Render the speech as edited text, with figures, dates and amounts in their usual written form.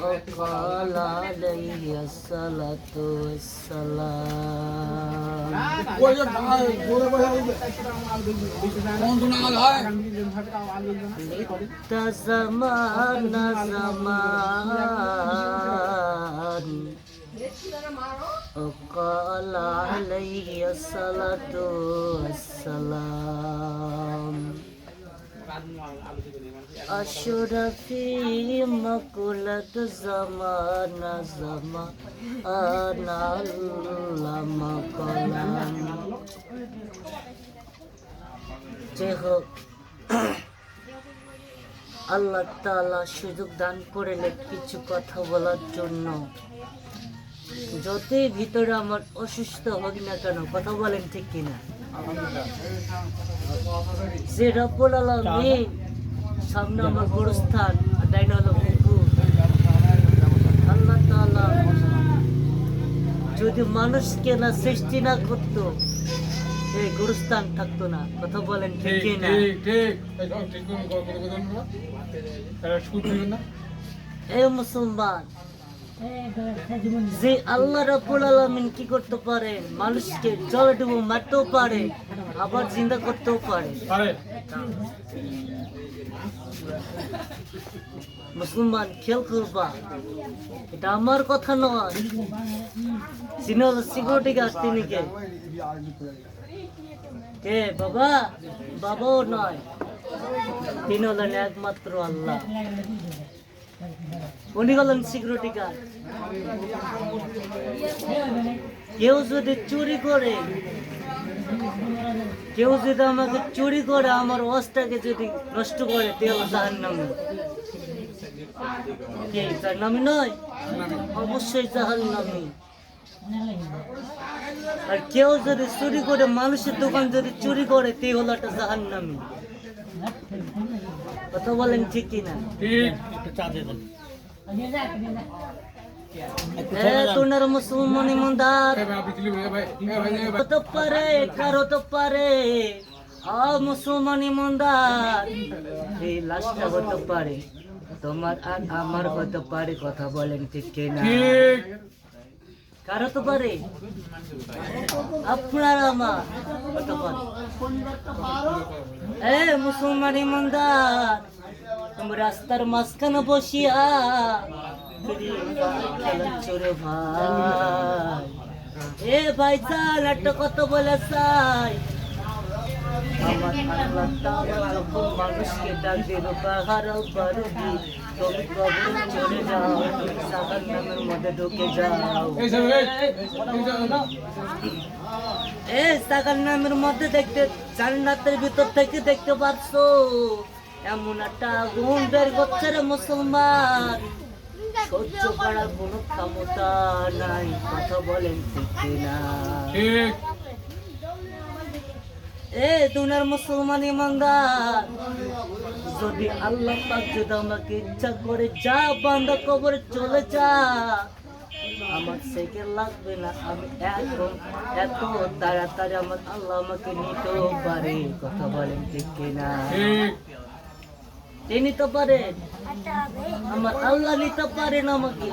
وقال عليه الصلاة والسلام زمان زمان وقال عليه الصلاة والسلام أشرفي مقولة زمان زمان علم قلم যাই হোক আল্লাহ তাআলা সুযোগ দান করলেন কিছু কথা বলার জন্য। যতই ভিতরে আমার অসুস্থ হোক না কেন, কথা বলেন ঠিক কিনা? যে রব্বুল আলামিন সামনে আমার গোরস্থান, ডাইনে হলো পুকুর। আল্লাহ তাআলা যদি মানুষকে না সৃষ্টি না করতো, এই গোরস্থান থাকতো না। কথা বলেন ঠিক কিনা? এই মুসলমান, যে আল্লাহ রাব্বুল আলামিন কি করতে পারেন, মানুষকে জলে ডুবো মারতেও পারে, আবার জিন্দা করতেও পারে। মুসলমান খেয়াল করবা, এটা আমার কথা নয়। তিনি হলো সিকিউরিটি গার্ড। তিনি কে বাবা? বাবাও নয়, তিনি হলেন একমাত্র আল্লাহ। উনি হলেন সিকিউরিটি গার্ড। কেউ যদি চুরি করে, কেউ যদি আমাকে চুরি করে, আমার ওয়াজটাকে যদি নষ্ট করে, তে হলো জাহান্নামী। কে জাহান্নামী নয়? অবশ্যই জাহান্নামী। আর কেউ যদি চুরি করে, মানুষের দোকান যদি চুরি করে, তে হলো একটা জাহান্নামী। কথা বলেন ঠিক কিনা? তোনার মুসলমান ইমানদার হতে পারে, কার হতে পারে, মুসলমান ইমানদার এই লাশটা হতে পারে, তোমার আর আমার হতে পারে। কথা বলেন ঠিক কিনা? কার হতে পারে? আপনার আমার হতে পারে। মুসলমান ইমানদার, তুমি রাস্তার মাঝখানে বসিয়া চোরে ভাই, ভাই চাল একটা কথা বলে চাই। আমার আল্লাহ তাআলা যখন মানুষকে ডাক দিল, পাহাড় পারবি, তুমি কবর চলে যাও, জাহান্নামের মধ্যে ঢুকে যাও। জাহান্নামের মধ্যে দেখতে, জান্নাতের ভিতর থেকে দেখতে পাচ্ছ এমন একটা আগুন বের করছে রে মুসলমান, সহ্য করার কোনো ক্ষমতা নাই। কথা বলেন ঠিক কিনা? দুনিয়ার মুসলমান ইমানদার, যদি আল্লাহ পাক যদি আমাকে ইচ্ছা করে, যা বান্দা কবরে চলে যা, আমার সেকেন্ড লাগবে না। আমি এত তাড়াতাড়ি আমার আল্লাহ আমাকে নিতেও পারে। কথা বলেন ঠিক কিনা? তিনি তো পারেন, আমার আল্লাহ নিতে পারেন আমাকে।